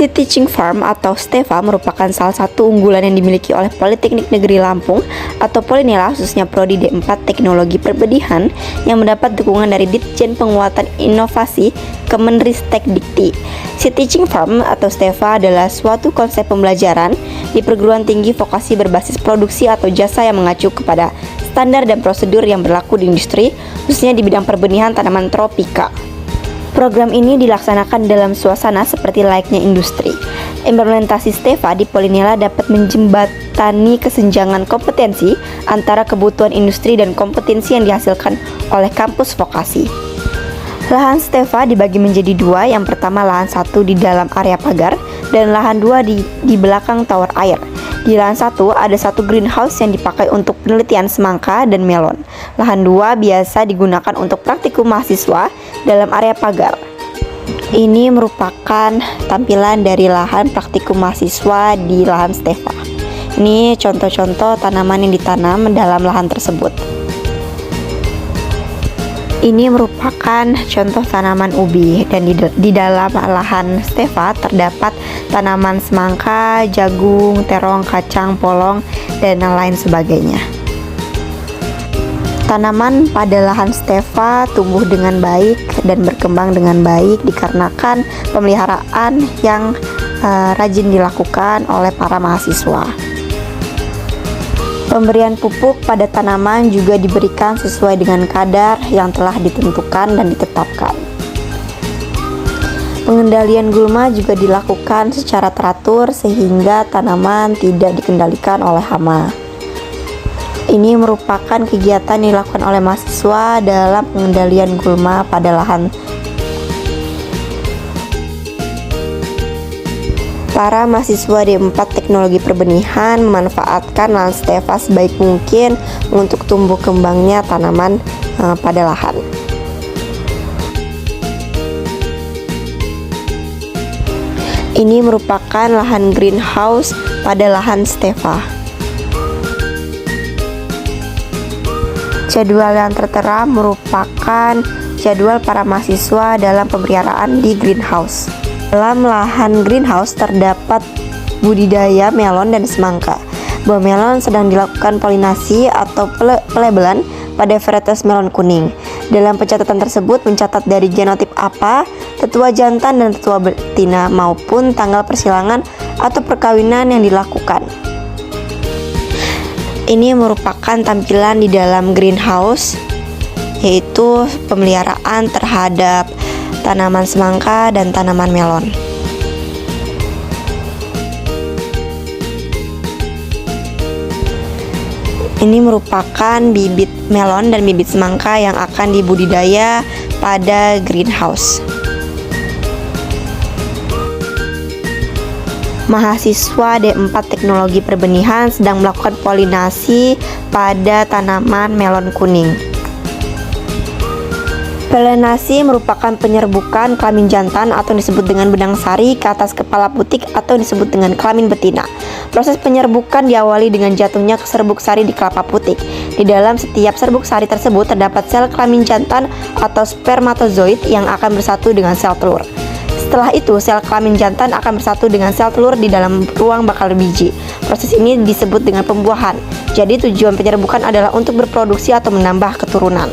Seed Teaching Farm atau STEFA merupakan salah satu unggulan yang dimiliki oleh Politeknik Negeri Lampung atau Polinela, khususnya Prodi D4 Teknologi Perbedihan, yang mendapat dukungan dari Ditjen Penguatan Inovasi Kemenristek Dikti. Seed Teaching Farm atau STEFA adalah suatu konsep pembelajaran di perguruan tinggi vokasi berbasis produksi atau jasa yang mengacu kepada standar dan prosedur yang berlaku di industri, khususnya di bidang perbenihan tanaman tropika. Program ini dilaksanakan dalam suasana seperti layaknya industri. Implementasi STEFA di Polinela dapat menjembatani kesenjangan kompetensi antara kebutuhan industri dan kompetensi yang dihasilkan oleh kampus vokasi. Lahan STEFA dibagi menjadi dua, yang pertama lahan satu di dalam area pagar dan lahan dua di belakang tower air. Di lahan satu ada satu greenhouse yang dipakai untuk penelitian semangka dan melon. Lahan dua biasa digunakan untuk praktikum mahasiswa dalam area pagar. Ini merupakan tampilan dari lahan praktikum mahasiswa di lahan STEFA. Ini contoh-contoh tanaman yang ditanam dalam lahan tersebut. Ini merupakan contoh tanaman ubi, dan di dalam lahan STEFA terdapat tanaman semangka, jagung, terong, kacang, polong, dan lain sebagainya. Tanaman pada lahan STEFA tumbuh dengan baik dan berkembang dengan baik dikarenakan pemeliharaan yang rajin dilakukan oleh para mahasiswa. Pemberian pupuk pada tanaman juga diberikan sesuai dengan kadar yang telah ditentukan dan ditetapkan. Pengendalian gulma juga dilakukan secara teratur sehingga tanaman tidak dikendalikan oleh hama. Ini merupakan kegiatan yang dilakukan oleh mahasiswa dalam pengendalian gulma pada lahan. Para mahasiswa D4 Teknologi Perbenihan memanfaatkan lahan STEFA sebaik mungkin untuk tumbuh kembangnya tanaman pada lahan. Ini merupakan lahan greenhouse pada lahan STEFA. Jadwal yang tertera merupakan jadwal para mahasiswa dalam pemeliharaan di greenhouse. Dalam lahan greenhouse terdapat budidaya melon dan semangka. Buah melon sedang dilakukan polinasi atau pelabelan pada varietas melon kuning. Dalam pencatatan tersebut mencatat dari genotip apa, tetua jantan dan tetua betina, maupun tanggal persilangan atau perkawinan yang dilakukan. Ini merupakan tampilan di dalam greenhouse, yaitu pemeliharaan terhadap tanaman semangka dan tanaman melon. Ini merupakan bibit melon dan bibit semangka yang akan dibudidaya pada greenhouse. Mahasiswa D4 Teknologi Perbenihan sedang melakukan polinasi pada tanaman melon kuning. Polinasi merupakan penyerbukan kelamin jantan atau disebut dengan benang sari ke atas kepala putik atau disebut dengan kelamin betina. Proses penyerbukan diawali dengan jatuhnya serbuk sari di kelapa putik. Di dalam setiap serbuk sari tersebut terdapat sel kelamin jantan atau spermatozoid yang akan bersatu dengan sel telur. Setelah itu, sel kelamin jantan akan bersatu dengan sel telur di dalam ruang bakal biji. Proses ini disebut dengan pembuahan. Jadi tujuan penyerbukan adalah untuk berproduksi atau menambah keturunan.